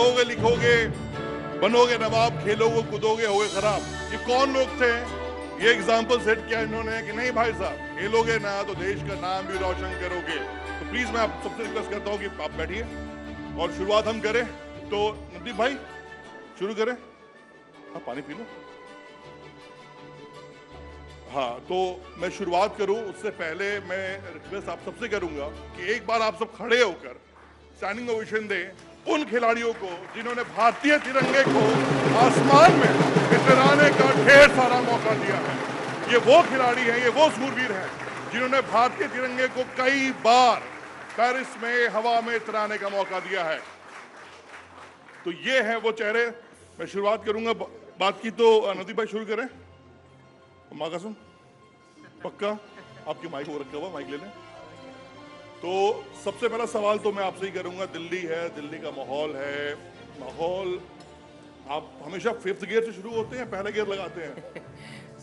पढ़ोगे लिखोगे, बनोगे नवाब, खेलोगे कूदोगे, होगे खराब। ये कौन लोग थे? ये एग्जाम्पल सेट किया इन्होंने कि नहीं भाई साहब, खेलोगे ना तो देश का नाम भी रोशन करोगे। तो प्लीज मैं आप सबसे रिक्वेस्ट करता हूँ कि आप बैठिए और शुरुआत हम करें। तो नदीप भाई शुरू करें। हाँ पानी पी लो। हाँ तो मैं शुरुआत करूं उससे पहले मैं रिक्वेस्ट आप सबसे करूंगा कि एक बार आप सब खड़े होकर स्टैंडिंग ओवेशन दें उन खिलाड़ियों को जिन्होंने भारतीय तिरंगे को आसमान में लहराने का ढेर सारा मौका दिया है। ये वो खिलाड़ी हैं, ये वो सूरवीर हैं जिन्होंने भारतीय तिरंगे को कई बार पेरिस में हवा में तैराने का मौका दिया है। तो ये है वो चेहरे। मैं शुरुआत करूंगा बात की। तो नदीप भाई शुरू करें। माँ कसम पक्का आपकी माइक को रखा हुआ, माइक ले लें। तो सबसे पहला सवाल तो मैं आपसे ही करूंगा। दिल्ली है, दिल्ली का माहौल है, माहौल आप हमेशा फिफ्थ गियर से शुरू होते हैं, पहले गियर लगाते हैं?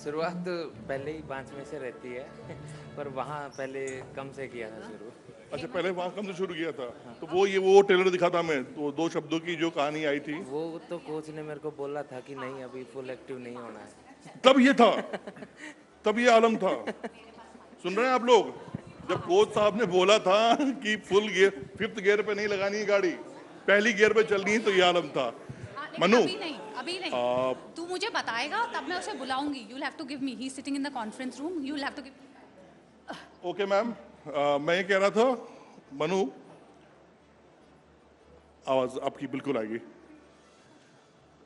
शुरुआत तो पहले ही 5 में से रहती है पर वहाँ पहले कम से किया था शुरू। अच्छा पहले वहां कम से शुरू किया था। तो वो ट्रेलर दिखा था मैं, तो 2 शब्दों की जो कहानी आई थी वो तो कोच ने मेरे को बोला था कि नहीं अभी फुल एक्टिव नहीं होना है। तब ये था, तब ये आलम था। सुन रहे हैं आप लोग? जब कोच साहब ने बोला था कि फुल गियर फिफ्थ गियर पे नहीं लगानी है गाड़ी, पहली गियर पे चलनी है, तो ये आलम था। मनु अभी नहीं तू मुझे बताएगा तब मैं उसे बुलाऊंगी। You will have to give me, he is sitting in the conference room, you will have to give. Okay ma'am, मैं ये कह रहा था मनु, आवाज आपकी बिल्कुल आएगी।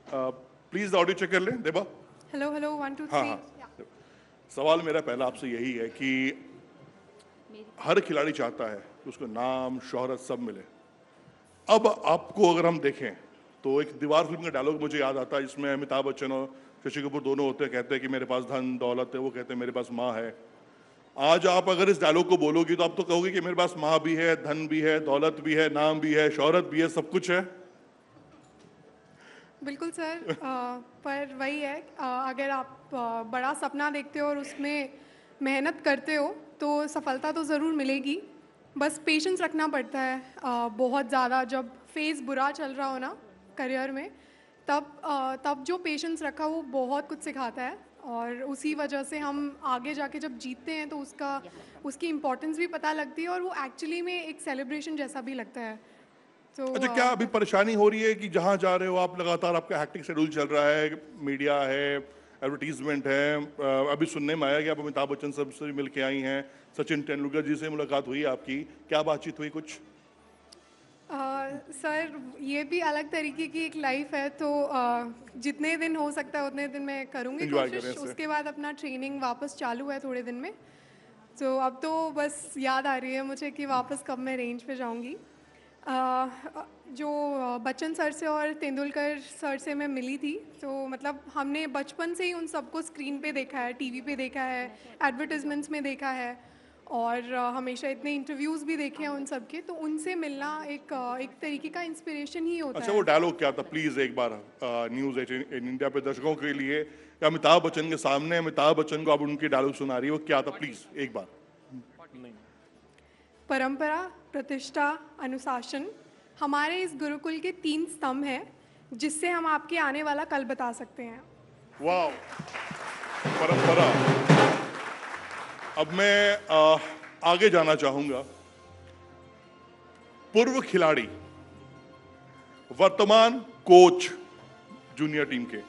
प्लीज ऑडियो चेक कर लें। देबा हेलो हेलो 1 2 हाँ 3। हाँ। सवाल मेरा पहला आपसे यही है कि हर खिलाड़ी चाहता है कि उसको नाम शोहरत सब मिले। अब आपको अगर हम देखें तो एक दीवार फिल्म का डायलॉग मुझे याद आता है, जिसमें अमिताभ बच्चन और शशि कपूर दोनों होते हैं, कहते हैं कि मेरे पास धन दौलत है, वो कहते हैं मेरे पास माँ है। आज आप अगर इस डायलॉग को बोलोगी तो आप तो कहोगे कि मेरे पास माँ भी है, धन भी है, दौलत भी है, नाम भी है, शोहरत भी है, सब कुछ है। बिल्कुल सर, पर वही है, अगर आप बड़ा सपना देखते हो और उसमें मेहनत करते हो तो सफलता तो ज़रूर मिलेगी। बस पेशेंस रखना पड़ता है। बहुत ज़्यादा जब फेज़ बुरा चल रहा हो ना करियर में, तब जो पेशेंस रखा वो बहुत कुछ सिखाता है, और उसी वजह से हम आगे जाके जब जीतते हैं तो उसकी इम्पोर्टेंस भी पता लगती है, और वो एक्चुअली में एक सेलिब्रेशन जैसा भी लगता है। तो अच्छा क्या अभी परेशानी हो रही है कि जहां जा रहे हो आप लगातार आपका हैक्टिक शेड्यूल चल रहा है, मीडिया है, एडवर्टीजमेंट है, अभी सुनने में आया कि आप अमिताभ बच्चन साहब से मिल के आई हैं, सचिन तेंदुलकर जी से मुलाकात हुई आपकी, क्या बातचीत हुई कुछ? सर ये भी अलग तरीके की एक लाइफ है, तो जितने दिन हो सकता है उतने दिन मैं करूँगी Enjoy कोशिश। करें इससे। उसके बाद अपना ट्रेनिंग वापस चालू है थोड़े दिन में। तो अब तो बस याद आ रही है मुझे कि वापस कब मैं रेंज पे जाऊँगी। जो बच्चन सर से और तेंदुलकर सर से मैं मिली थी, तो मतलब हमने बचपन से ही उन सबको स्क्रीन पे देखा है, टीवी पे देखा है, एडवर्टाइजमेंट्स में देखा है, और हमेशा इतने इंटरव्यूज़ भी देखे हैं उन सब के। तो उनसे मिलना एक तरीके का इंस्पिरेशन ही होता अच्छा है। वो डायलॉग क्या था प्लीज एक बार न्यूज 18 इंडिया पे दर्शकों के लिए, कि अमिताभ बच्चन के सामने अमिताभ बच्चन को आप उनकी डायलॉग सुना रही हो, क्या था प्लीज एक बार? परंपरा, प्रतिष्ठा, अनुशासन हमारे इस गुरुकुल के 3 स्तंभ हैं, जिससे हम आपके आने वाला कल बता सकते हैं। वाह, परंपरा। अब मैं आगे जाना चाहूंगा। पूर्व खिलाड़ी, वर्तमान कोच जूनियर टीम के,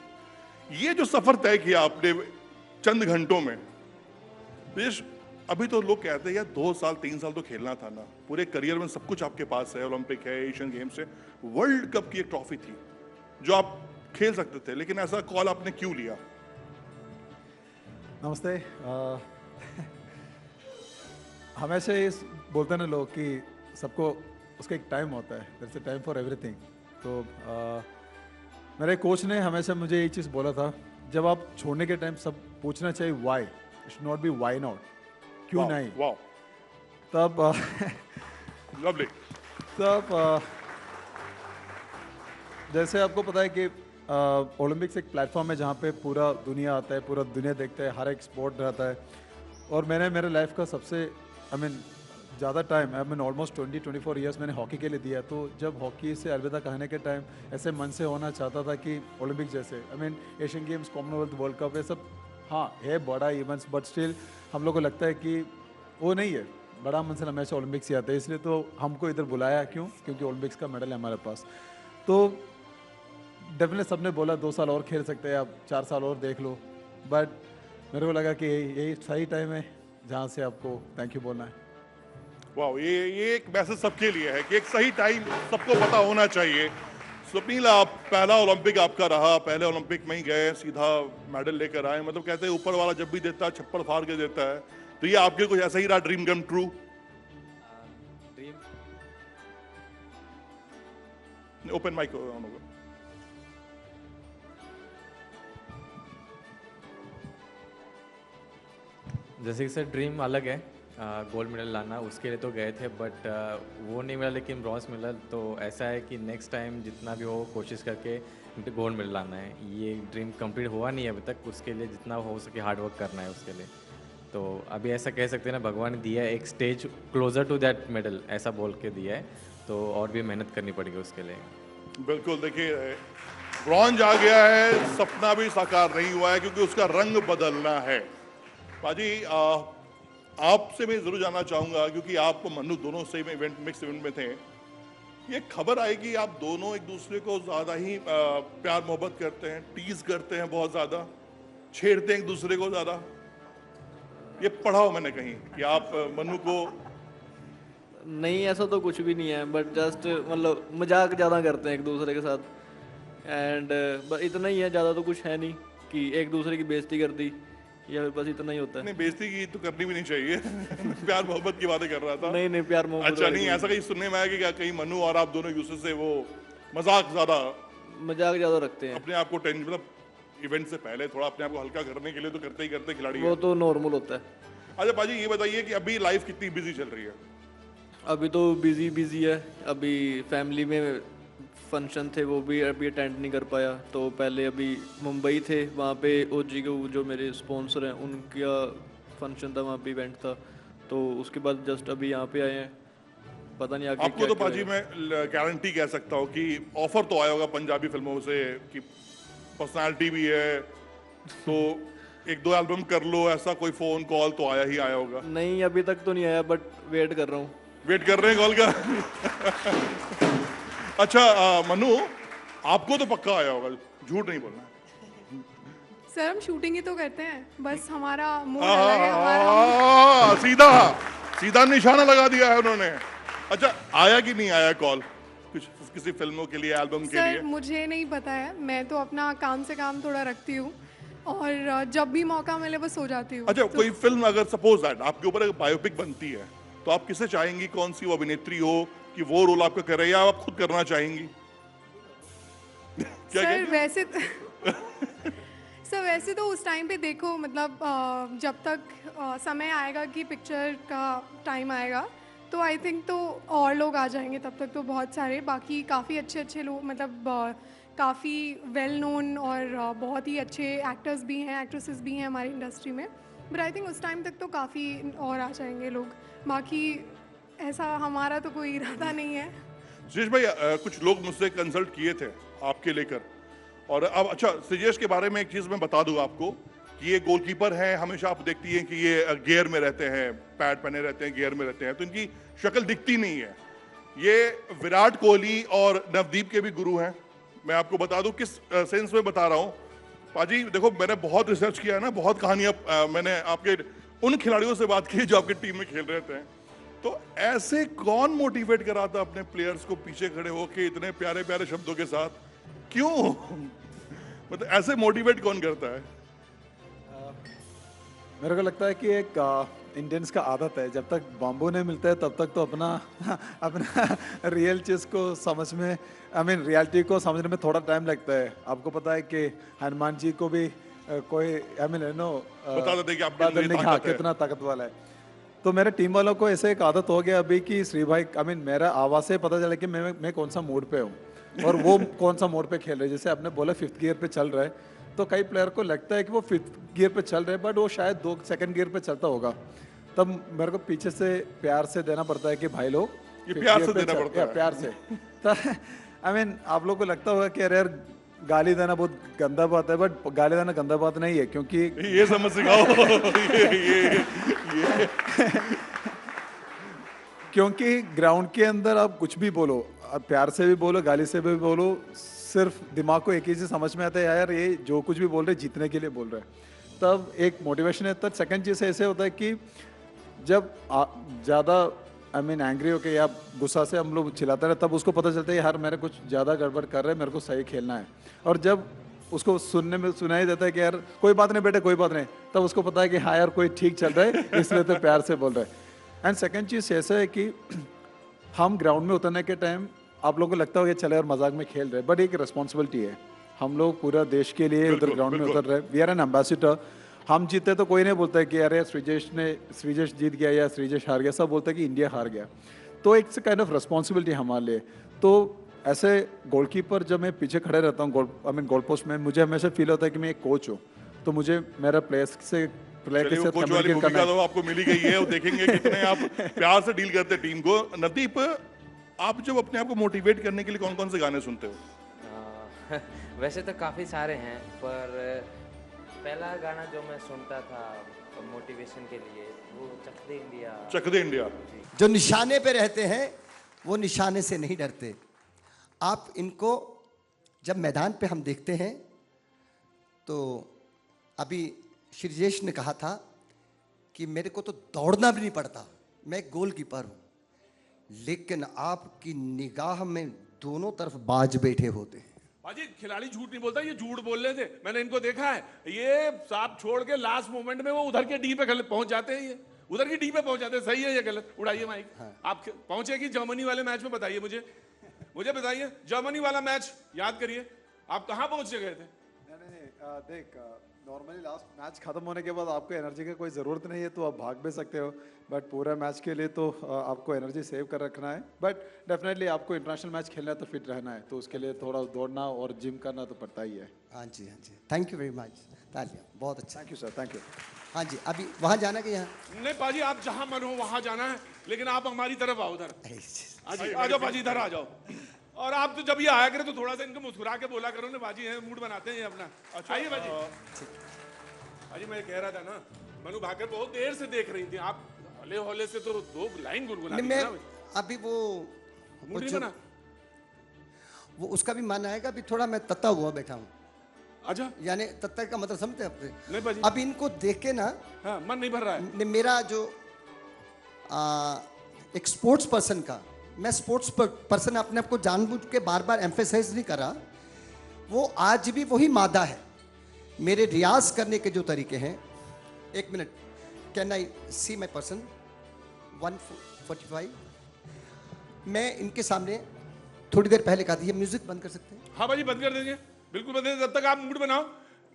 ये जो सफर तय किया आपने चंद घंटों में, अभी तो लोग कहते हैं यार 2 साल 3 साल तो खेलना था ना, पूरे करियर में सब कुछ आपके पास है, ओलंपिक है, एशियन गेम्स है, वर्ल्ड कप की एक ट्रॉफी थी जो आप खेल सकते थे, लेकिन ऐसा कॉल आपने क्यों लिया? नमस्ते। हमेशा ये बोलते हैं ना लोग कि सबको उसका एक टाइम होता है, there is a time for everything. तो मेरे कोच ने हमेशा मुझे ये चीज़ बोला था, जब आप छोड़ने के टाइम सब पूछना चाहिए why, it should not be why not, क्यों नहीं। वाह, तब लवली। तब जैसे आपको पता है कि ओलंपिक्स एक प्लेटफॉर्म है जहाँ पे पूरा दुनिया आता है, पूरा दुनिया देखता है, हर एक स्पोर्ट रहता है, और मैंने मेरे लाइफ का सबसे ज़्यादा time I mean almost 20-24 years मैंने हॉकी के लिए दिया है, तो जब हॉकी से अलविदा कहने के टाइम ऐसे मन से होना चाहता था कि ओलंपिक जैसे I mean Asian games, Commonwealth, world cup, ये सब हाँ है बड़ा इवेंट्स, बट स्टिल हम लोग को लगता है कि वो नहीं है, बड़ा मंजिल हमेशा ओलंपिक्स ही आता है। इसलिए तो हमको इधर बुलाया क्यों, क्योंकि ओलंपिक्स का मेडल है हमारे पास। तो डेफिनेटली सबने बोला 2 साल और खेल सकते हैं आप, 4 साल और देख लो, बट मेरे को लगा कि यही सही टाइम है जहाँ से आपको थैंक यू बोलना है। वाह, ये एक मैसेज सबके लिए है कि एक सही टाइम सबको पता होना चाहिए। स्वप्निल, आप पहला ओलंपिक आपका रहा, पहले ओलंपिक में ही गए, सीधा मेडल लेकर आए। मतलब कहते हैं ऊपर वाला जब भी देता है छप्पड़ फाड़ के देता है, तो ये आपके कुछ ऐसा ही रहा, dream come true? Dream open mic on होगा। जैसे कि सर ड्रीम अलग है, गोल्ड मेडल लाना, उसके लिए तो गए थे बट वो नहीं मिला, लेकिन ब्रॉन्ज मिला। तो ऐसा है कि नेक्स्ट टाइम जितना भी हो कोशिश करके गोल्ड मेडल लाना है। ये ड्रीम कंप्लीट हुआ नहीं है अभी तक, उसके लिए जितना हो सके हार्ड वर्क करना है उसके लिए। तो अभी ऐसा कह सकते हैं ना, भगवान ने दिया है एक stage closer to that medal, ऐसा बोल के दिया है, तो और भी मेहनत करनी पड़ेगी उसके लिए। बिल्कुल, देखिए ब्रॉन्ज आ गया है, सपना भी साकार नहीं हुआ है क्योंकि उसका रंग बदलना है। पाजी, आपसे मैं जरूर जानना चाहूंगा, क्योंकि आप मनु दोनों सेम इवेंट, मिक्स इवेंट में थे, ये खबर आई कि आप दोनों एक दूसरे को ज्यादा ही प्यार मोहब्बत करते हैं, टीज करते हैं, बहुत ज्यादा छेड़ते हैं एक दूसरे को ज्यादा। ये पढ़ा हो मैंने कहीं कि आप मनु को। नहीं, ऐसा तो कुछ भी नहीं है, बट जस्ट मतलब मजाक ज़्यादा करते हैं एक दूसरे के साथ, एंड इतना ही है, ज़्यादा तो कुछ है नहीं कि एक दूसरे की बेइज्जती कर दी, या बस इतना ही होता है। नहीं, बेइज्जती की तो करनी भी नहीं चाहिए। प्यार मोहब्बत की बातें कर रहा था। नहीं प्यार मोहब्बत। अच्छा, नहीं ऐसा कहीं सुनने में आया कि क्या कहीं मनु और आप दोनों एक दूसरे से वो मजाक ज्यादा रखते हैं, अपने आप को टेंशन, मतलब इवेंट से पहले थोड़ा अपने आप को हल्का करने के लिए तो करते ही करते खिलाड़ी वो है। तो नॉर्मल होता है। अच्छा पाजी, ये बताइए कि अभी लाइफ कितनी बिजी चल रही है? अभी तो बिजी है, अभी फैमिली में फंक्शन थे वो भी अभी अटेंड नहीं कर पाया। तो पहले अभी मुंबई थे, वहाँ पे ओजी के जो मेरे स्पॉन्सर हैं उनका फंक्शन था, वहाँ पे इवेंट था, तो उसके बाद जस्ट अभी यहाँ पे आए हैं। पता नहीं आगे आपको तो पाजी मैं गारंटी कह सकता हूँ कि ऑफर तो आया होगा पंजाबी फिल्मों से कि पर्सनालिटी भी है तो 1-2 एल्बम कर लो, ऐसा कोई फोन कॉल तो आया ही आया होगा? नहीं, अभी तक तो नहीं आया, बट वेट कर रहा हूँ। वेट कर रहे हैं कॉल का? अच्छा मनु, आपको तो पक्का आया होगा, झूठ नहीं बोलना। सर हम शूटिंग ही तो करते हैं, बस हमारा मूड अलग है, हमारा सीधा निशाना लगा दिया है उन्होंने। अच्छा, आया कि नहीं आया कॉल कुछ किसी फिल्मों के लिए, एल्बम के लिए? सर मुझे नहीं पता है, मैं तो अपना काम से काम थोड़ा रखती हूँ और जब भी मौका मिले बस हो जाती हूँ। अच्छा, कोई फिल्म अगर सपोज दैट आपके ऊपर एक बायोपिक बनती है तो आप किसे चाहेंगी, कौन सी वो अभिनेत्री हो कि वो रोल आपका कर रही है, या आप खुद करना चाहेंगी? क्या सर वैसे सर वैसे तो उस टाइम पे देखो, मतलब जब तक समय आएगा कि पिक्चर का टाइम आएगा तो आई थिंक तो और लोग आ जाएंगे, तब तक तो बहुत सारे बाकी काफ़ी अच्छे लोग, मतलब काफ़ी वेल नोन और बहुत ही अच्छे एक्टर्स भी हैं, एक्ट्रेसेस भी हैं हमारी इंडस्ट्री में। बट आई थिंक उस टाइम तक तो काफ़ी और आ जाएंगे लोग, बाकी ऐसा हमारा तो कोई इरादा नहीं है। सुजेश भाई, कुछ लोग मुझसे कंसल्ट किए थे आपके लेकर, और अब अच्छा सुजेश के बारे में एक चीज़ मैं बता दूं आपको कि ये गोलकीपर हैं, हमेशा आप देखती हैं कि ये गियर में रहते हैं, पैड पहने रहते हैं, गियर में रहते हैं, तो इनकी शक्ल दिखती नहीं है। ये विराट कोहली और नवदीप के भी गुरु हैं। मैं आपको बता दूं किस सेंस में बता रहा हूँ पाजी। देखो, मैंने बहुत रिसर्च किया है ना, बहुत कहानियां मैंने आपके उन खिलाड़ियों से बात की जो आपकी टीम में खेल रहे थे, तो ऐसे कौन मोटिवेट कराता अपने प्लेयर्स को पीछे खड़े होके इतने प्यारे प्यारे शब्दों के साथ, क्यों? मतलब ऐसे मोटिवेट कौन करता है? मेरे को लगता है कि एक इंडियंस का आदत है, जब तक बाम्बू नहीं मिलता है तब तक तो अपना रियल चीज़ को समझ में, रियलिटी को समझने में थोड़ा टाइम लगता है। आपको पता है कि हनुमान जी को भी कोई बता देते कि आपके लिए हाँ, ताकत है। कितना ताकत वाला है। तो मेरे टीम वालों को ऐसे एक आदत हो गया अभी कि श्री भाई मेरा आवाज़ से पता चला कि मैं कौन सा मोड पे हूँ और वो कौन सा मोड पे खेल रहे हैं। जैसे आपने बोला 5th गियर पे चल रहा है, तो कई प्लेयर को लगता है कि वो 5th गियर पे चल रहे हैं, बट वो शायद 2 सेकंड गियर पे चलता होगा। तब मेरे को पीछे से प्यार से देना पड़ता है कि भाई लोग ये प्यार से 58 पे देना चल- पड़ता या है। प्यार से तो आई मीन आप लोग को लगता होगा कि अरे यार गाली देना बहुत गंदा बात है, बट गाली देना गंदा बात नहीं है, क्योंकि ये समझ सिखाओ ये क्योंकि ग्राउंड के अंदर आप कुछ भी बोलो, आप प्यार से भी बोलो, गाली से भी बोलो, सिर्फ दिमाग को एक ही चीज़ समझ में आता है, यार ये जो कुछ भी बोल रहे जीतने के लिए बोल रहे हैं, तब एक मोटिवेशन है। तब सेकंड चीज़ ऐसे होता है कि जब ज़्यादा आई मीन एंग्री होके या गुस्सा से हम लोग चिल्लाते रहे, तब उसको पता चलता है यार मेरे कुछ ज़्यादा गड़बड़ कर रहे हैं, मेरे को सही खेलना है। और जब उसको सुनने में सुनाई देता है कि यार कोई बात नहीं बेटे कोई बात नहीं, तब उसको पता है कि हाँ यार कोई ठीक चल रहा है, इसलिए तो प्यार से बोल रहा है। एंड सेकंड चीज़ ऐसा है कि हम ग्राउंड में उतरने के टाइम आप लोगों को लगता होगा चले यार मजाक में खेल रहे हैं, बट एक रिस्पॉन्सिबिलिटी है। हम लोग पूरा देश के लिए उधर ग्राउंड में उतर रहे हैं, वी आर एन एम्बेसडर। हम जीते तो कोई नहीं बोलता है कि अरे श्रीजेश जीत गया या श्रीजेश हार गया, सब बोलता है कि इंडिया हार गया। तो एक काइंड ऑफ रिस्पॉन्सिबिलिटी हमारे लिए। तो ऐसे गोलकीपर जब मैं पीछे खड़े रहता हूँ गोल पोस्ट में, मुझे हमेशा फील होता है कि मैं एक कोच हूँ, तो मुझे मेरा प्लेयर के साथ कोच वाली कम्युनिकेट भूमिका करना तो आपको मिली गई है, और देखेंगे कितने आप प्यार से डील करते हैं टीम को। नदीप, आप जब अपने आप को मोटिवेट करने के लिए कौन कौन से गाने सुनते हो? वैसे तो काफ़ी सारे हैं, पर पहला गाना जो मैं सुनता था मोटिवेशन के लिए वो चक दे इंडिया। चक दे इंडिया। जो निशाने पे रहते हैं वो निशाने से नहीं डरते। आप इनको जब मैदान पे हम देखते हैं तो अभी श्रीजेश ने कहा था कि मेरे को तो दौड़ना भी नहीं पड़ता, मैं एक गोलकीपर हूँ, लेकिन आपकी निगाह में दोनों तरफ बाज बैठे होते हैं। बाजी खिलाड़ी झूठ नहीं बोलता, ये झूठ बोल रहे थे, मैंने इनको देखा है। ये साफ छोड़ के लास्ट मोमेंट में वो उधर के डी पे पहुंच जाते हैं, ये उधर की डी पे पहुंच जाते हैं। सही है ये गलत? उड़ाइए माइक। आप पहुंचे कि जर्मनी वाले मैच में? बताइए मुझे बताइए, जर्मनी वाला मैच याद करिए, आप कहाँ पहुंच गए थे? नहीं, देख नॉर्मली लास्ट मैच खत्म होने के बाद आपको एनर्जी की कोई ज़रूरत नहीं है, तो आप भाग भी सकते हो, बट पूरा मैच के लिए तो आपको एनर्जी सेव कर रखना है। बट डेफिनेटली आपको इंटरनेशनल मैच खेलना है तो फिट रहना है, तो उसके लिए थोड़ा दौड़ना और जिम करना तो पड़ता ही है। हाँ जी, हाँ जी, थैंक यू वेरी मच। तालियां, बहुत अच्छा। Thank you sir, thank you. हाँ जी, अभी वहाँ जाना कि यहाँ? नहीं पाजी, आप जहां मन हो वहां जाना है, लेकिन आप हमारी तरफ आओ उधर। आ जाओ पाजी, इधर आ जाओ। और आप तो जब ये आया करे तो थोड़ा सा इनको मुस्कुरा के बोला करो ना, बाजी है, मूड बनाते हैं ये अपना। आइए बाजी। बाजी मैं कह रहा था ना, मनु भाकर बहुत देर से देख रही थी, आप हले हौले से तो दो लाइन गुनगुना दी मैं ना। अभी वो मूड नहीं बना? वो उसका भी मन आएगा। अभी थोड़ा मैं तत्ता हुआ बैठा हूँ। अच्छा, यानी तत्ता का मतलब समझते हैं अपने? नहीं बाजी। अब इनको देख के ना हाँ, मन नहीं भर रहा है। मेरा जो एक स्पोर्ट्स पर्सन का, मैं स्पोर्ट्स पर्सन अपने आप को जानबूझ के बार बार एम्फेसाइज नहीं कर रहा, वो आज भी वही मादा है। मेरे रियाज करने के जो तरीके हैं, एक minute, can I see my person 145? मैं इनके सामने थोड़ी देर पहले कहा था, ये म्यूजिक बंद कर सकते हैं? हाँ बाजी, बंद कर देंगे, बिल्कुल बंद देंगे। तब तक आप मूड बनाओ।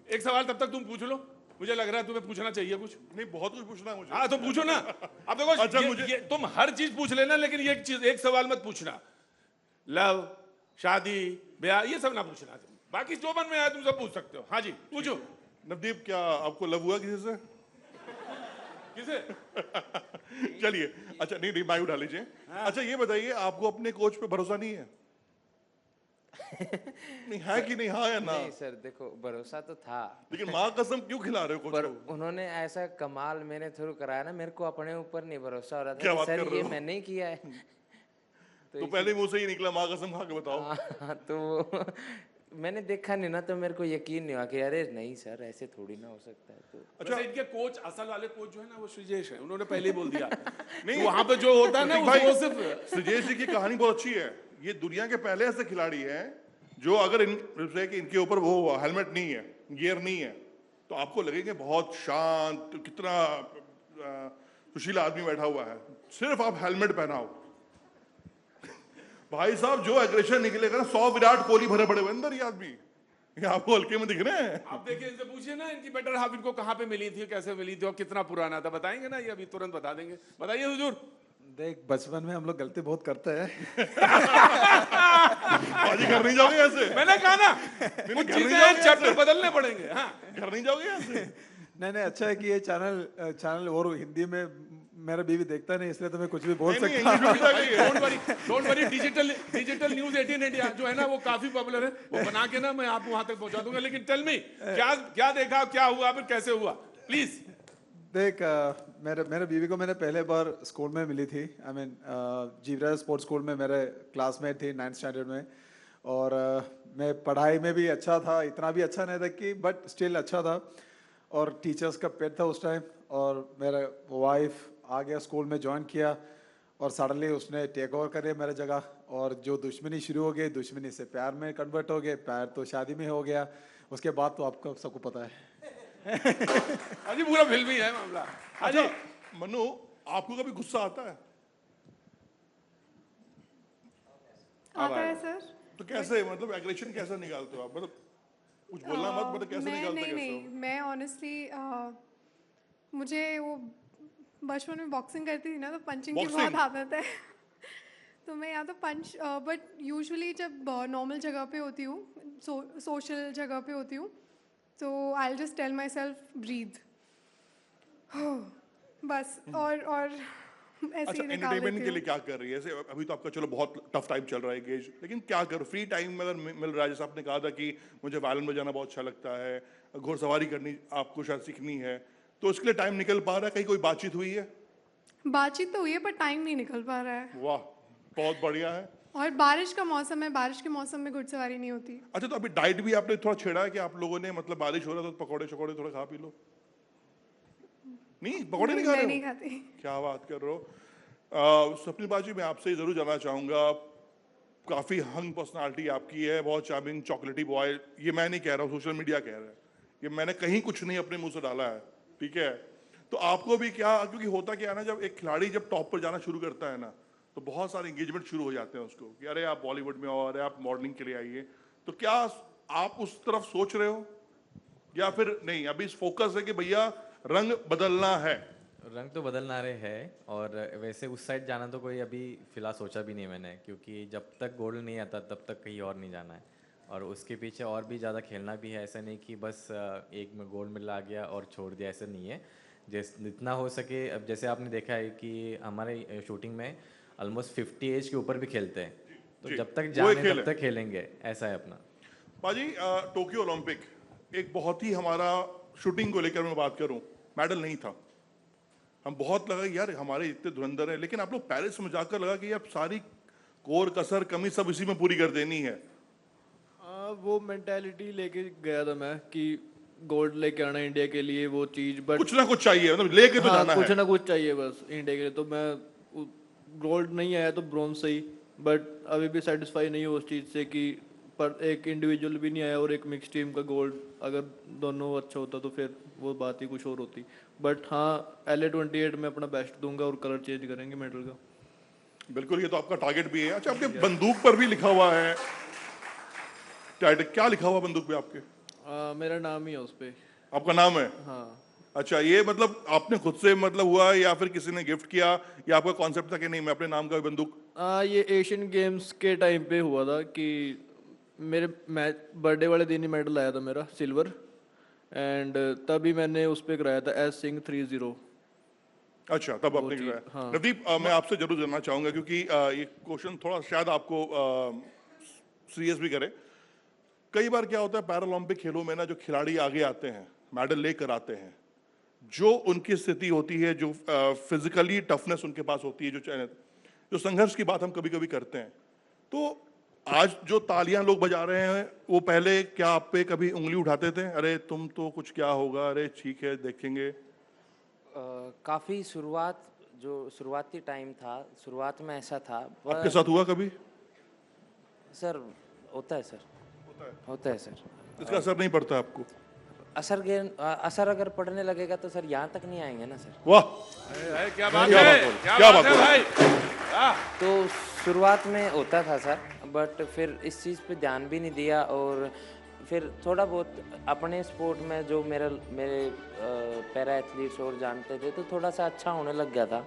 एक सवाल तब तक तुम पूछ लो, मुझे लग रहा है तुम्हें पूछना चाहिए कुछ। नहीं, बहुत कुछ पूछना है मुझे। हाँ तो पूछो ना। अब देखो, अच्छा, ये तुम हर चीज पूछ लेना, लेकिन ये एक सवाल मत पूछना। लव, शादी, ब्याह, ये सब ना पूछना। बाकी जो मन में आया तुम सब पूछ सकते हो। हाँ जी, पूछो। नवदीप, क्या आपको लव हुआ किसी से? किसे? चलिए, अच्छा नहीं माइक उठा लीजिए। अच्छा ये बताइए, आपको अपने कोच पे भरोसा नहीं है? नहीं है कि नहीं? हाँ या ना? नहीं सर, देखो भरोसा तो था, लेकिन माँ कसम क्यों खिला रहे हो कोच पर को? उन्होंने ऐसा कमाल मेरे थ्रू कराया ना, मेरे को अपने ऊपर नहीं भरोसा हो रहा क्या था बात कि कर सर रहे ये हो? मैंने ही किया है। तो पहले मुंह से ही निकला माँ कसम खा के बताओ। हाँ, तो मैंने देखा नहीं ना, तो मेरे को यकीन नहीं हुआ कि अरे नहीं सर ऐसे थोड़ी ना हो सकता है। तो अच्छा, इनके कोच, असल वाले कोच जो है ना, वो श्रीजेश है। उन्होंने पहले ही बोल दिया। नहीं, वहां पे जो होता है ना, भाई, वो सिर्फ श्रीजेश जी की कहानी बहुत अच्छी है। ये दुनिया के पहले ऐसे खिलाड़ी हैं जो अगर इनके ऊपर वो हेलमेट नहीं है, गियर नहीं है, तो आपको लगेंगे बहुत शांत, कितना सुशीला आदमी बैठा हुआ है। सिर्फ आप हेलमेट पहनाओ, भाई साहब जो एग्रेशन निकलेगा ना, 100 विराट कोहली भरे पड़े हुए अंदर ये आदमी। ये आपको हल्के में दिख रहे हैं? आप देखिए, इनसे पूछिए ना, इनकी बेटर हाफ इनको कहाँ पे मिली थी, कैसे मिली थी और कितना पुराना था, बताएंगे ना? ये अभी तुरंत बता देंगे। बताइए हुजूर। देख, बचपन में हम लोग गलती बहुत करते हैं। बाजी घर नहीं जाओगे ऐसे? मैंने कहा ना, कुछ चीजें चैप्टर बदलने पड़ेंगे। हाँ, घर नहीं जाओगे ऐसे? नहीं, अच्छा है कि ये चैनल और हिंदी में मेरा बीवी देखता नहीं, इसलिए तो मैं कुछ भी बोल नहीं, सकता हूँ। इंग्लिश में भी चाहिए। Don't worry, digital news 18 India जो है ना वो काफी पॉपुलर है, वो बना के ना मैं आपको वहां तक पहुंचा दूंगा। लेकिन टेल मी, क्या देखा, क्या हुआ, फिर कैसे हुआ, प्लीज। देख, मेरे बीवी को मैंने पहले बार स्कूल में मिली थी। I mean Jivraj sports school में मेरे क्लासमेट थी 9th स्टैंडर्ड में, और मैं पढ़ाई में भी अच्छा था, इतना भी अच्छा नहीं था कि, बट स्टिल अच्छा था, और टीचर्स का पेट था उस टाइम। और मेरा वाइफ आ गया, स्कूल में ज्वाइन किया, और सडनली उसने टेक ओवर कर दिया मेरी जगह, और जो दुश्मनी शुरू हो गई, दुश्मनी से प्यार में कन्वर्ट हो गए, प्यार तो शादी में हो गया, उसके बाद तो आपको सबको पता है। अजी पूरा फिल्मी है मामला। अच्छा मनु, आपको कभी गुस्सा आता है? आता है सर। तो कैसे, मतलब एग्रेशन कैसे निकालते हो आप? मतलब कुछ बोलना मत, मतलब कैसे निकालते कैसे नहीं, हो? मैं ऑनेस्टली मुझे वो बचपन में बॉक्सिंग करती थी ना, तो पंचिंग की बहुत आदत है। तो मैं या तो पंच, बट यूजुअली जब नॉर्मल जगह पे होती हूँ, सोशल जगह पे होती हूँ, तो I just tell myself breathe, बस, और ऐसे अच्छा, ही निकाल एंटरटेनमेंट देती के लिए हूँ। क्या कर रही है? जैसे अभी तो आपका चलो बहुत टफ टाइम चल रहा है गेज, लेकिन क्या करो फ्री टाइम में अगर मिल रहा है? जैसे आपने कहा था कि मुझे वायलिन बजाना बहुत अच्छा लगता है, घुड़सवारी करनी आपको शायद सीखनी है, तो उसके लिए टाइम निकल पा रहा है? कहीं कोई बातचीत हुई है? बातचीत तो हुई है, पर टाइम नहीं निकल पा रहा है। वाह, बहुत बढ़िया है। और बारिश का मौसम है, बारिश के मौसम में घुड़सवारी नहीं होती। अच्छा, तो अभी डाइट भी आपने थोड़ा छेड़ा है कि आप लोगों ने, मतलब बारिश हो रहा है तो पकौड़े शकौड़े थोड़ा खा पी लो? नहीं, पकौड़े नहीं खा रहे हो? नहीं खाती। क्या बात कर रहे हो? स्वप्निल बाजी, मैं आपसे जरूर जानना चाहूंगा, काफी हंग पर्सनालिटी आपकी है, बहुत चार्मिंग चॉकलेटी बॉय, ये मैं नहीं कह रहा हूँ, सोशल मीडिया कह रहा है, ये मैंने कहीं कुछ नहीं अपने मुंह से डाला है, ठीक है? तो आपको भी क्या, क्योंकि होता क्या है ना, जब एक खिलाड़ी जब टॉप पर जाना शुरू करता है ना, तो बहुत सारे एंगेजमेंट शुरू हो जाते हैं उसको कि अरे आप बॉलीवुड में आओ, अरे आप मॉडलिंग के लिए आइए। तो क्या आप उस तरफ सोच रहे हो, या फिर नहीं, अभी फोकस है कि भैया रंग बदलना है? रंग तो बदलना रहे है, और वैसे उस साइड जाना तो कोई अभी फिलहाल सोचा भी नहीं मैंने, क्योंकि जब तक गोल्ड नहीं आता तब तक कहीं और नहीं जाना है, और उसके पीछे और भी ज़्यादा खेलना भी है। ऐसा नहीं कि बस एक में गोल्ड मेडल आ गया और छोड़ दिया, ऐसा नहीं है। जितना हो सके, अब जैसे आपने देखा है कि हमारे शूटिंग में ऑलमोस्ट 50 एज के ऊपर भी खेलते हैं, तो जब तक जाने तब तक खेलेंगे, ऐसा है अपना। बाजी, टोक्यो ओलंपिक एक बहुत ही, हमारा शूटिंग को लेकर मैं बात करूं, मेडल नहीं था, हम बहुत लगा यार हमारे इतने धुरंधर हैं, लेकिन आप लोग पेरिस में जाकर लगा कि यार सारी कोर कसर कमी सब इसी में पूरी कर देनी है। वो मेंटालिटी लेके गया था मैं कि गोल्ड लेके आना इंडिया के लिए, वो चीज, बट कुछ ना कुछ चाहिए, मतलब लेके तो जाना है, कुछ ना कुछ चाहिए बस इंडिया के लिए। तो मैं गोल्ड नहीं आया तो ब्रॉन्ज सही, बट अभी भी सेटिस्फाई नहीं हूँ उस चीज़ से कि पर एक इंडिविजुअल भी नहीं आया और एक मिक्स टीम का गोल्ड, अगर दोनों अच्छा होता तो फिर वो बात ही कुछ और होती। बट हाँ, LA28 में अपना बेस्ट दूंगा और कलर चेंज करेंगे मेडल का। बिल्कुल, ये तो आपका टारगेट भी है। अच्छा, आपके बंदूक पर भी लिखा हुआ है, क्या लिखा हुआ बंदूक पे आपके? मेरा नाम ही है उस पे। आपका नाम है? हाँ। अच्छा, ये मतलब आपने खुद से मतलब हुआ या फिर किसी ने गिफ्ट किया, या आपका कॉन्सेप्ट था कि नहीं मैं अपने नाम का बंदूक? ये एशियन गेम्स के टाइम पे हुआ था कि मेरे बर्थडे वाले दिन ही मेडल आया था मेरा, सिल्वर, एंड तभी मैंने उस पर कराया था S Singh 30। अच्छा, तब आपने कराया। हाँ। नवदीप, मैं आपसे जरूर जानना चाहूंगा, क्योंकि ये क्वेश्चन थोड़ा शायद आपको सीरियस भी करे। कई बार क्या होता है पैरालंपिक खेलों में ना, जो खिलाड़ी आगे आते हैं, मेडल लेकर आते हैं, जो उनकी स्थिति होती है, जो फिजिकली टफनेस उनके पास होती है, जो संघर्ष की बात हम कभी कभी करते हैं, तो आज जो तालियां लोग बजा रहे हैं, वो पहले क्या आप पे कभी उंगली उठाते थे, अरे तुम तो कुछ क्या होगा, अरे ठीक है देखेंगे? काफ़ी शुरुआती टाइम था, शुरुआत में ऐसा था। आपके साथ हुआ कभी? सर होता है सर, होता है सर। इसका असर नहीं पड़ता आपको? असर अगर पड़ने लगेगा तो सर यहाँ तक नहीं आएंगे ना सर। वाह, क्या बात है, क्या बात है भाई। तो शुरुआत में होता था सर, बट फिर इस चीज़ पे ध्यान भी नहीं दिया, और फिर थोड़ा बहुत अपने स्पोर्ट में जो मेरे पैरा एथलीट्स और जानते थे, तो थोड़ा सा अच्छा होने लग गया था।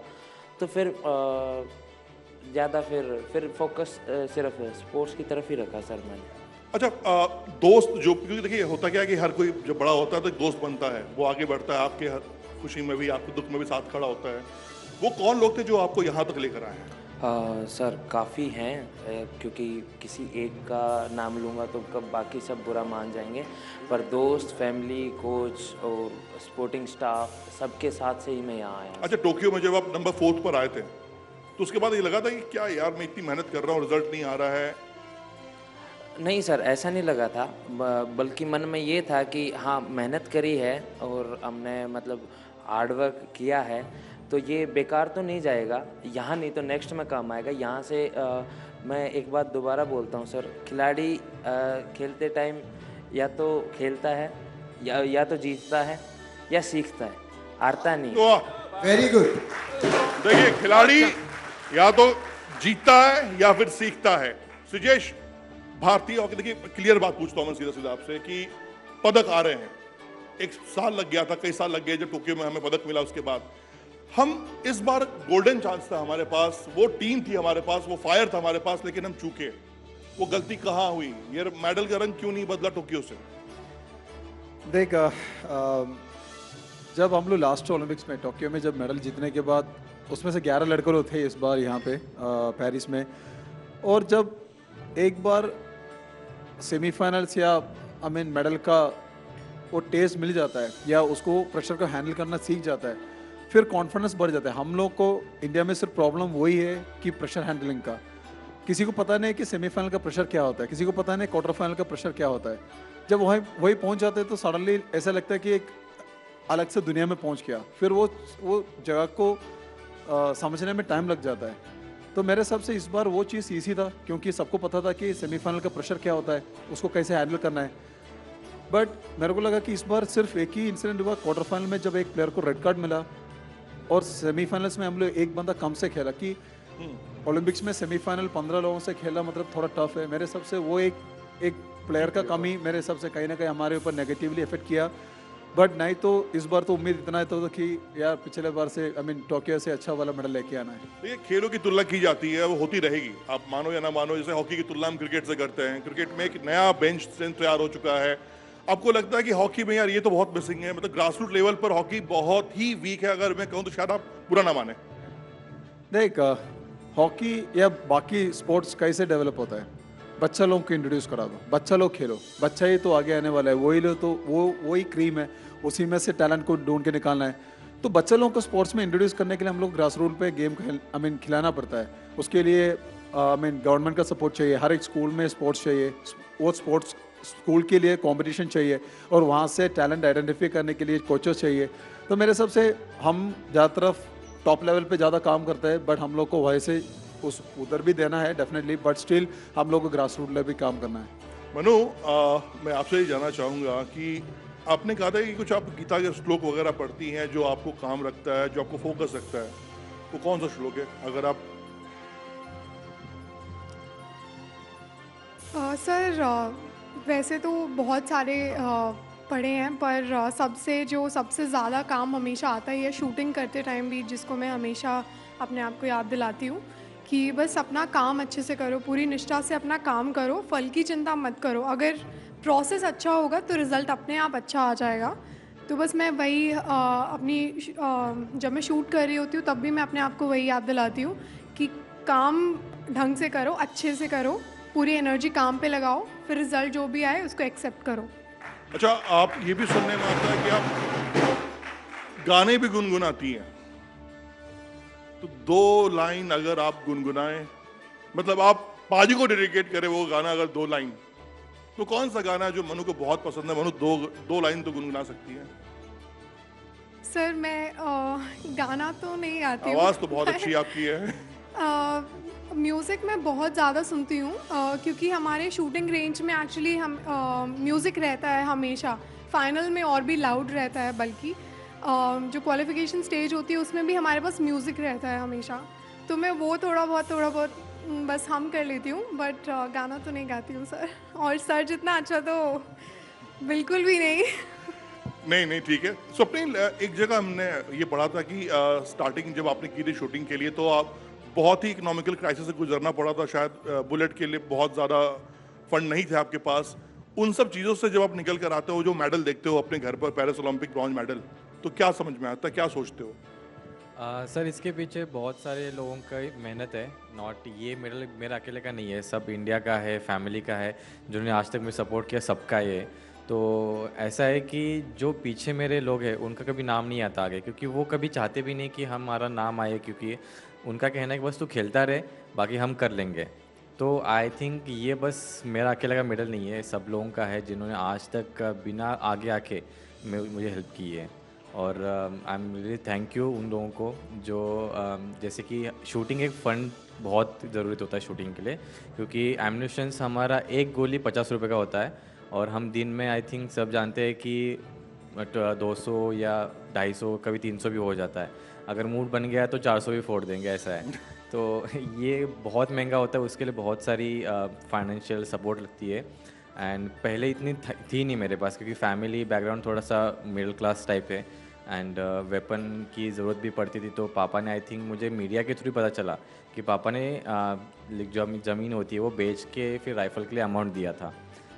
तो फिर ज़्यादा फिर फोकस सिर्फ स्पोर्ट्स की तरफ ही रखा सर मैंने। अच्छा, दोस्त जो, क्योंकि देखिए होता क्या है कि हर कोई जब बड़ा होता है तो एक दोस्त बनता है, वो आगे बढ़ता है, आपके हर खुशी में भी आपके दुख में भी साथ खड़ा होता है। वो कौन लोग थे जो आपको यहाँ तक लेकर आए हैं? सर काफ़ी हैं, क्योंकि किसी एक का नाम लूँगा तो कब बाकी सब बुरा मान जाएंगे, पर दोस्त, फैमिली, कोच और स्पोर्टिंग स्टाफ सबके साथ से ही मैं यहाँ आया। अच्छा, टोक्यो में जब आप नंबर 4 पर आए थे तो उसके बाद ये लगा था कि क्या यार मैं इतनी मेहनत कर रहा हूँ, रिजल्ट नहीं आ रहा है? नहीं सर, ऐसा नहीं लगा था, बल्कि मन में ये था कि हाँ मेहनत करी है और हमने मतलब हार्ड वर्क किया है तो ये बेकार तो नहीं जाएगा, यहाँ नहीं तो नेक्स्ट में काम आएगा। यहाँ से मैं एक बात दोबारा बोलता हूँ सर, खिलाड़ी खेलते टाइम या तो खेलता है या तो जीतता है या सीखता है, हारता नहीं। Very good. देखिए, खिलाड़ी या तो जीतता है या फिर सीखता है। सुजेश, भारतीय हॉकी, देखिए क्लियर बात पूछता हूँ मैं सीधा सीधा आपसे कि पदक आ रहे हैं, एक साल लग गया था, कई साल लग गए जब टोक्यो में हमें पदक मिला, उसके बाद हम इस बार गोल्डन चांस था हमारे पास, वो टीम थी हमारे पास, वो फायर था हमारे पास, लेकिन हम चूके। वो गलती कहाँ हुई? ये मेडल का रंग क्यों नहीं बदला टोक्यो से? देख, जब हम लोग लास्ट ओलंपिक्स में टोक्यो में जब मेडल जीतने के बाद उसमें से 11 लड़के लोग थे इस बार यहाँ पे पेरिस में, और जब एक बार सेमीफाइनल्स या मेडल का वो टेस्ट मिल जाता है या उसको प्रेशर को हैंडल करना सीख जाता है, फिर कॉन्फिडेंस बढ़ जाता है। हम लोग को इंडिया में सिर्फ प्रॉब्लम वही है कि प्रेशर हैंडलिंग का। किसी को पता नहीं कि सेमीफाइनल का प्रेशर क्या होता है, किसी को पता नहीं क्वार्टर फाइनल का प्रेशर क्या होता है। जब वही पहुंच जाते हैं तो सडनली ऐसा लगता है कि एक अलग से दुनिया में पहुंच गया, फिर वो जगह को समझने में टाइम लग जाता है। तो मेरे हिसाब से इस बार वो चीज़ ईजी था, क्योंकि सबको पता था कि सेमीफाइनल का प्रेशर क्या होता है, उसको कैसे हैंडल करना है। बट मेरे को लगा कि इस बार सिर्फ एक ही इंसिडेंट हुआ क्वार्टर फाइनल में, जब एक प्लेयर को रेड कार्ड मिला, और सेमीफाइनल्स में हम लोग एक बंदा कम से खेला। कि ओलंपिक्स में सेमीफाइनल 15 लोगों से खेलना मतलब थोड़ा टफ है। मेरे हिसाब से वो एक प्लेयर का कमी मेरे हिसाब से कहीं ना कहीं हमारे ऊपर नेगेटिवली इफेक्ट किया। बट नहीं तो इस बार तो उम्मीद इतना है तो कि यार पिछले बार से टोक्यो से अच्छा वाला मेडल लेके आना है। ये खेलों की तुलना की जाती है, वो होती रहेगी, आप मानो या ना मानो। जैसे हॉकी की तुलना हम क्रिकेट से करते हैं, क्रिकेट में एक नया बेंच स्ट्रेंथ तैयार हो चुका है। आपको लगता है कि हॉकी में यार ये तो बहुत मिसिंग है, मतलब ग्रास रूट लेवल पर हॉकी बहुत ही वीक है, अगर मैं कहूँ तो शायद आप बुरा ना माने? देख, हॉकी या बाकी स्पोर्ट्स कैसे डेवलप होता है, बच्चा लोग को इंट्रोड्यूस करा दो, बच्चा लोग खेलो, बच्चा ही तो आगे आने वाला है। वही लोग तो वही क्रीम है, उसी में से टैलेंट को ढूंढ के निकालना है। तो बच्चे लोगों को स्पोर्ट्स में इंट्रोड्यूस करने के लिए हम लोग ग्रास रूट पे गेम खिलाना पड़ता है। उसके लिए गवर्नमेंट का सपोर्ट चाहिए, हर एक स्कूल में स्पोर्ट्स चाहिए, वो स्पोर्ट्स स्कूल के लिए कंपटीशन चाहिए, और वहाँ से टैलेंट आइडेंटिफाई करने के लिए कोचेस चाहिए। तो मेरे हिसाब से हम ज़्यादातर टॉप लेवल पे ज़्यादा काम करते हैं, बट हम लोग को वैसे उधर भी देना है डेफिनेटली, बट स्टिल हम लोग को ग्रास रूट लेवल भी काम करना है। मनु, मैं आपसे ये जानना चाहूँगा कि आपने कहा था कि कुछ आप गीता के श्लोक वगैरह पढ़ती हैं जो आपको काम रखता है, जो आपको फोकस रखता है, वो कौन सा श्लोक है? अगर आप सर वैसे तो बहुत सारे पढ़े हैं, पर सबसे ज़्यादा काम हमेशा आता ही है शूटिंग करते टाइम भी, जिसको मैं हमेशा अपने आप को याद दिलाती हूँ कि बस अपना काम अच्छे से करो, पूरी निष्ठा से अपना काम करो, फल की चिंता मत करो। अगर प्रोसेस अच्छा होगा तो रिज़ल्ट अपने आप अच्छा आ जाएगा। तो बस मैं वही जब मैं शूट कर रही होती हूँ तब भी मैं अपने आप को वही याद दिलाती हूँ कि काम ढंग से करो, अच्छे से करो, पूरी एनर्जी काम पे लगाओ, फिर रिजल्ट जो भी आए उसको एक्सेप्ट करो। अच्छा, आप ये भी सुनने में आता है कि आप गाने भी गुनगुनाती हैं, तो 2 लाइन अगर आप गुनगुनाएं, मतलब आप पाजी को डेडिकेट करें वो गाना, अगर 2 लाइन, तो कौन सा गाना है जो मनु को बहुत पसंद है? मनु 2 लाइन तो गुनगुना सकती है। सर मैं गाना तो नहीं गाती हूँ, आवाज़ तो बहुत अच्छी आपकी है। म्यूज़िक मैं बहुत ज़्यादा सुनती हूँ, क्योंकि हमारे शूटिंग रेंज में एक्चुअली हम म्यूज़िक रहता है हमेशा, फाइनल में और भी लाउड रहता है, बल्कि जो क्वालिफिकेशन स्टेज होती है उसमें भी हमारे पास म्यूज़िक रहता है हमेशा। तो मैं वो थोड़ा बहुत बस हम कर लेती हूँ, बट गाना तो नहीं गाती हूँ सर। और सर जितना अच्छा तो बिल्कुल भी नहीं। नहीं ठीक है। स्वप्निल, एक जगह हमने ये पढ़ा था कि स्टार्टिंग जब आपने की थी शूटिंग के लिए तो आप बहुत ही इकोनॉमिकल क्राइसिस से गुजरना पड़ा था, शायद बुलेट के लिए बहुत ज़्यादा फंड नहीं थे आपके पास। उन सब चीज़ों से जब आप निकल कर आते हो, जो मेडल देखते हो अपने घर पर, पेरिस ओलंपिक ब्रॉन्ज मेडल, तो क्या समझ में आता है, क्या सोचते हो? सर इसके पीछे बहुत सारे लोगों का मेहनत है, नॉट ये मेरा अकेले का नहीं है, सब इंडिया का है, फैमिली का है, जिन्होंने आज तक मुझे सपोर्ट किया सबका ये। तो ऐसा है कि जो पीछे मेरे लोग हैं उनका कभी नाम नहीं आता आगे, क्योंकि वो कभी चाहते भी नहीं कि हमारा नाम आए, क्योंकि उनका कहना है कि बस तू खेलता रहे, बाकी हम कर लेंगे। तो आई थिंक ये बस मेरा अकेला का मेडल नहीं है, सब लोगों का है जिन्होंने आज तक बिना आगे आके मुझे हेल्प की है। और I am really thank you उन लोगों को जो जैसे कि शूटिंग एक फ़ंड बहुत ज़रूरत होता है शूटिंग के लिए, क्योंकि एम्यूनिशंस हमारा एक गोली 50 रुपये का होता है, और हम दिन में आई थिंक सब जानते हैं कि 200 या 250 कभी 300 भी हो जाता है। अगर मूड बन गया तो 400 भी फोड़ देंगे, ऐसा है। तो ये बहुत महंगा होता है, उसके लिए बहुत सारी फाइनेंशियल सपोर्ट लगती है। एंड पहले इतनी थी नहीं मेरे पास, क्योंकि फैमिली बैकग्राउंड थोड़ा सा मिडिल क्लास टाइप है, एंड वेपन की ज़रूरत भी पड़ती थी। तो पापा ने आई थिंक मुझे मीडिया के थ्रू पता चला कि पापा ने जो ज़मीन होती है वो बेच के फिर राइफ़ल के लिए अमाउंट दिया था।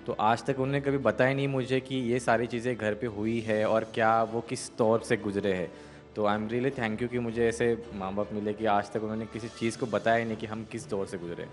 तो आज तक उन्होंने कभी बताया नहीं मुझे कि ये सारी चीज़ें घर पे हुई है और क्या वो किस तौर से गुजरे हैं। तो I am really thank you कि मुझे ऐसे माँ बाप मिले कि आज तक उन्होंने किसी चीज़ को बताया ही नहीं कि हम किस दौर से गुजरे।